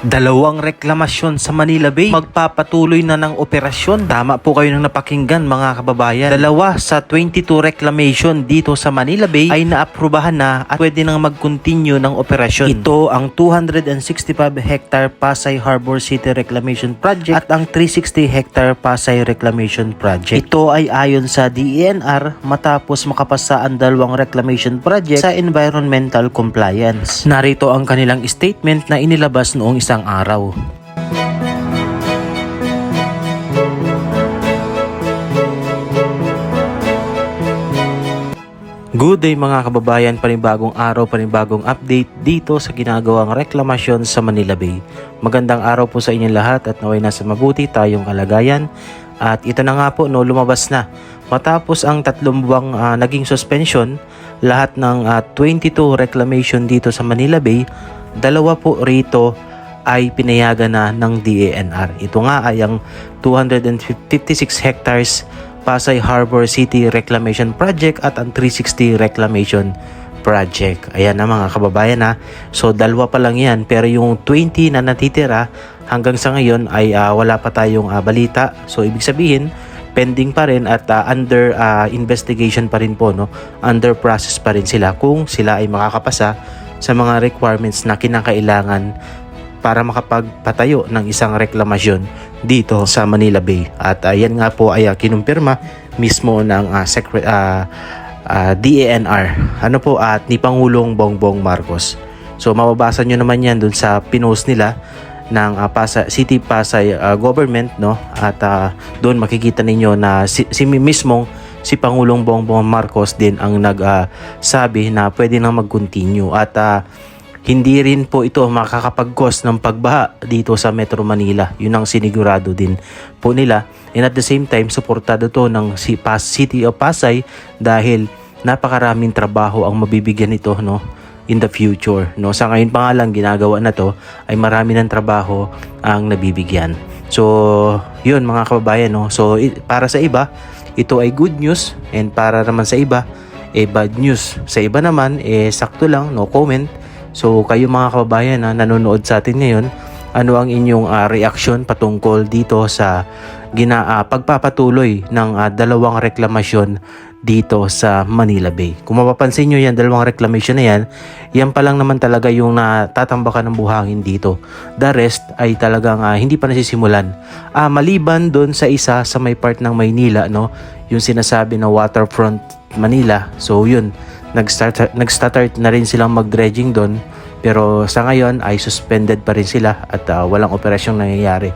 Dalawang reklamasyon sa Manila Bay, magpapatuloy na ng operasyon. Tama po kayo nang napakinggan mga kababayan. Dalawa sa 22 reclamation dito sa Manila Bay ay naaprubahan na at pwede nang mag-continue ng operasyon. Ito ang 265 hectare Pasay Harbor City Reclamation Project at ang 360 hectare Pasay Reclamation Project. Ito ay ayon sa DENR matapos makapasa ang dalawang reclamation project sa environmental compliance. Narito ang kanilang statement na inilabas noong isang araw. Good day mga kababayan, panibagong araw, panibagong update dito sa ginagawang reklamasyon sa Manila Bay. Magandang araw po sa inyong lahat at naway nasa mabuti tayong kalagayan. At ito na nga po, lumabas na. Matapos ang 3 buwang naging suspension, lahat ng 22 reclamation dito sa Manila Bay, 2 po rito ay pinayagan na ng DENR. Ito nga ay ang 256 hectares Pasay Harbor City Reclamation Project at ang 360 Reclamation Project. Ayan na mga kababayan ha. So 2 pa lang yan, pero yung 20 na natitira hanggang sa ngayon ay wala pa tayong balita. So ibig sabihin pending pa rin at under investigation pa rin po, no? Under process pa rin sila kung sila ay makakapasa sa mga requirements na kinakailangan para makapagpatayo ng isang reklamasyon dito sa Manila Bay. At yan nga po ay kinumpirma mismo ng DENR at ni Pangulong Bongbong Marcos. So mababasa nyo naman yan dun sa pinost nila ng City Pasay government, no? At doon makikita ninyo na si Pangulong Bongbong Marcos din ang nagsabi na pwede nang mag-continue at hindi rin po ito makakapag-cause ng pagbaha dito sa Metro Manila. Yun ang sinigurado din po nila. And at the same time, suportado to ng City of Pasay dahil napakaraming trabaho ang mabibigyan ito, no, in the future. No? Sa ngayon pa nga lang ginagawa na to ay marami ng trabaho ang nabibigyan. So, yun mga kababayan. No? So, para sa iba, ito ay good news. And para naman sa iba, bad news. Sa iba naman, sakto lang, no comment. So kayo mga kababayan na nanonood sa atin ngayon, ano ang inyong reaksyon patungkol dito sa pagpapatuloy ng 2 reklamasyon dito sa Manila Bay? Kung mapapansin nyo yan, 2 reclamation na yan pa lang naman talaga yung natatambakan ng buhangin dito. The rest ay talagang hindi pa nasisimulan. Maliban doon sa isa sa may part ng Maynila, no, yung sinasabi na waterfront Manila. So yun, nag-start na rin silang mag-dredging doon, pero sa ngayon ay suspended pa rin sila at walang operasyong nangyayari.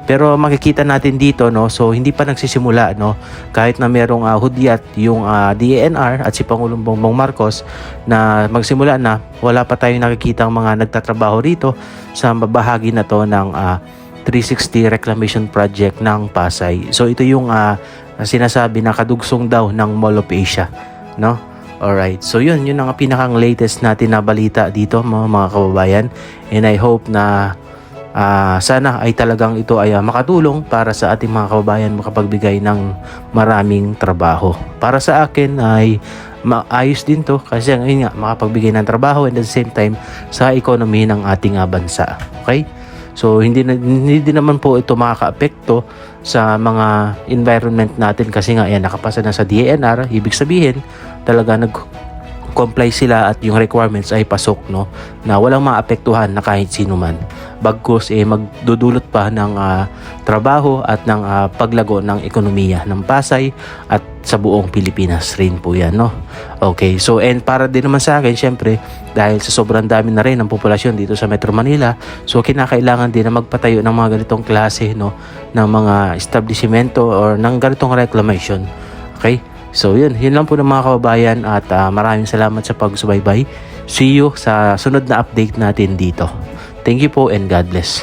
Pero makikita natin dito, no, so hindi pa nagsisimula, no, kahit na merong hudyat yung DENR at si Pangulong Bongbong Marcos na magsimula na, wala pa tayong nakikitang mga nagtatrabaho rito sa bahagi na to ng 360 Reclamation Project ng Pasay. So ito yung sinasabi na kadugsong daw ng Mall of Asia, no? Alright, so yun ang pinakang latest natin na balita dito mga kababayan. And I hope na sana ay talagang ito ay makatulong para sa ating mga kababayan makapagbigay ng maraming trabaho. Para sa akin ay maayos din to kasi ngayon nga makapagbigay ng trabaho and at the same time sa economy ng ating bansa. Okay? So hindi naman po ito makaka-apekto sa mga environment natin kasi nga nakapasa na sa DENR. Ibig sabihin talaga nag-comply sila at yung requirements ay pasok, no, na walang maapektuhan na kahit sino man. Bagkus magdudulot pa ng trabaho at ng paglago ng ekonomiya ng Pasay at sa buong Pilipinas rin po yan, no? Okay, so and para din naman sa akin, syempre, dahil sa sobrang dami na rin ng populasyon dito sa Metro Manila, so kinakailangan din na magpatayo ng mga ganitong klase, no, ng mga establishmento or ng ganitong reclamation. Okay? So yun lang po ng mga kababayan at maraming salamat sa pagsubaybay. See you sa sunod na update natin dito. Thank you po and God bless.